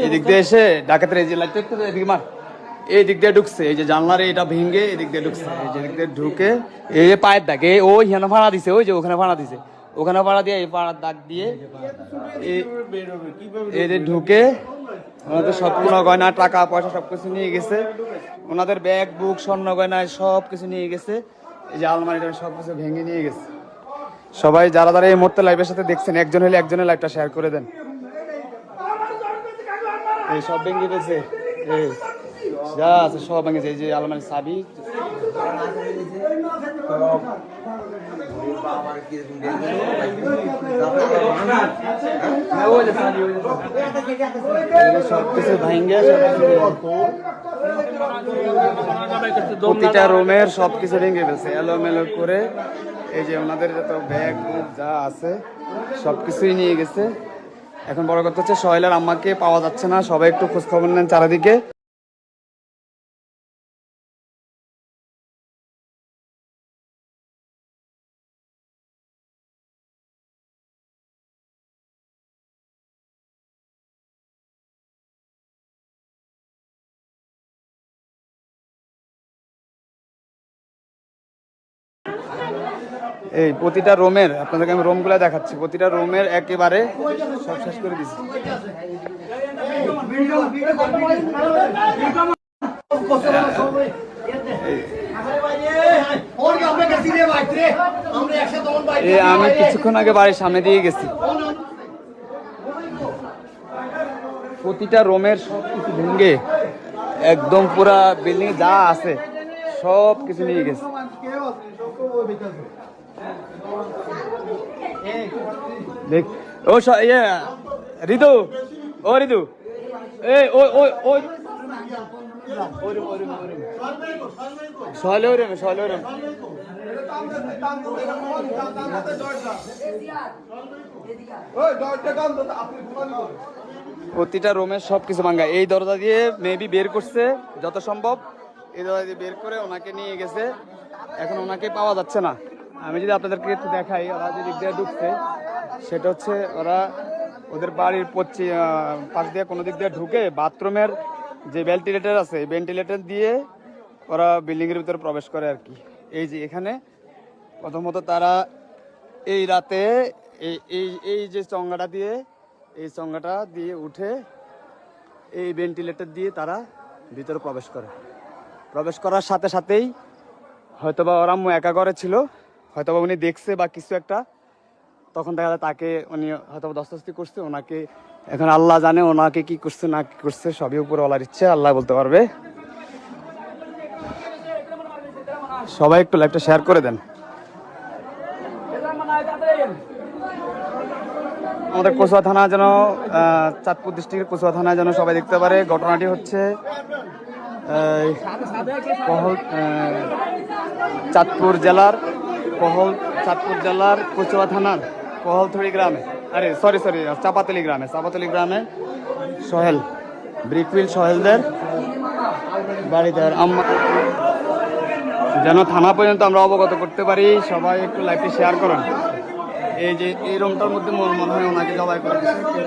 এদিক দিয়ে এসে ডাকাতের এই যে লাইটটা একটু এদিকে মার, এই দিক দিয়ে ঢুকছে, এই যে জানলার এটা ভেঙে এদিক দিয়ে ঢুকছে, এই যে দিক দিয়ে ঢুকে এই যে পায়ের দাগ, ওই হেন ভাড়া দিছে, ওই যে ওখানে ভাড়া দিছে, ওখানে ভাড়া দিয়ে এই পাড়ার দাগ দিয়ে এই যে ঢুকে ওনাদের সব কোনো গয়না টাকা পয়সা সবকিছু নিয়ে গেছে, ওনাদের ব্যাগ বুক স্বর্ণ গয়না সব কিছু নিয়ে গেছে, এই যে আলমারিটা সব কিছু ভেঙে নিয়ে গেছে। সবাই যারা যারা এই মুহূর্তে লাইভের সাথে দেখছেন, একজন হলে একজনের লাইভটা শেয়ার করে দেন। এই সব ভেঙে গেছে, এই যা আছে সব ভেঙেছে, এই যে আলমারির চাবি সবকিছু ভেঙে, প্রতিটা রুমের সবকিছু ভেঙে গেছে এলোমেলো করে। এই যে ওনাদের যত ব্যাগ যা আছে সবকিছুই নিয়ে গেছে। এখন বড় কথা হচ্ছে সোহেলের আম্মাকে পাওয়া যাচ্ছে না, সবাই একটু খোঁজখবর নেন চারিদিকে। এই প্রতিটা রুমের আপনাদেরকে আমি রুমগুলো দেখাচ্ছি, প্রতিটা রুমের একেবারে সব শেষ করে দিচ্ছি। আমি কিছুক্ষণ আগে বাড়ির সামনে দিয়ে গেছি, প্রতিটা রুমের সব কিছু ভেঙে একদম পুরা বিল্ডিং যা আছে সব কিছু নিয়ে গেছে। দেখ ও ইয়ে ঋতু, ও ঋতু, এই ওই ওই ওই প্রতিটা রুমের সবকিছু ভাঙা। এই দরজা দিয়ে মেবি বের করছে যত সম্ভব, এই দরজা দিয়ে বের করে ওনাকে নিয়ে গেছে, এখন ওনাকে পাওয়া যাচ্ছে না। আমি যদি আপনাদেরকে একটু দেখাই, ওরা যে দিক দিয়ে ঢুকছে সেটা হচ্ছে ওরা ওদের বাড়ির পাশ দিয়ে কোনো দিক দিয়ে ঢুকে বাথরুমের যে ভেন্টিলেটর আছে এই ভেন্টিলেটর দিয়ে ওরা বিল্ডিংয়ের ভিতরে প্রবেশ করে আর কি। এই যে এখানে প্রথমত তারা এই রাতে এই যে চঙ্গাটা দিয়ে, এই চঙ্গাটা দিয়ে উঠে এই ভেন্টিলেটর দিয়ে তারা ভিতরে প্রবেশ করে। প্রবেশ করার সাথে সাথেই হয়তোবা ওরা একা ঘরে ছিল, হয়তোবা উনি দেখছে বা কিছু একটা, তখন দেখা যায় তাকে উনি হয়তো দস্তাস্তি করছে ওনাকে। এখন আল্লাহ জানে ওনাকে কি করছে না কি করছে, সবই উপরে ওলার ইচ্ছে, আল্লাহ বলতে পারবে। সবাই একটু লাইভটা শেয়ার করে দেন। আমাদের কচুয়া থানা যেন, চাঁদপুর ডিস্ট্রিক্টের কচুয়া থানায় যেন সবাই দেখতে পারে। ঘটনাটি হচ্ছে চাঁদপুর জেলার কচুয়া থানার কহলথড়ি গ্রামে, সরি চাপাতলি গ্রামে সোহেল, ব্রিকফিল সোহেলদের বাড়িতে যেন থানা পর্যন্ত আমরা অবগত করতে পারি। সবাই একটু লাইভটি শেয়ার করুন। এই যে এই রুমটার মধ্যে মনে হয় ওনাকে জবাই করে দিচ্ছে।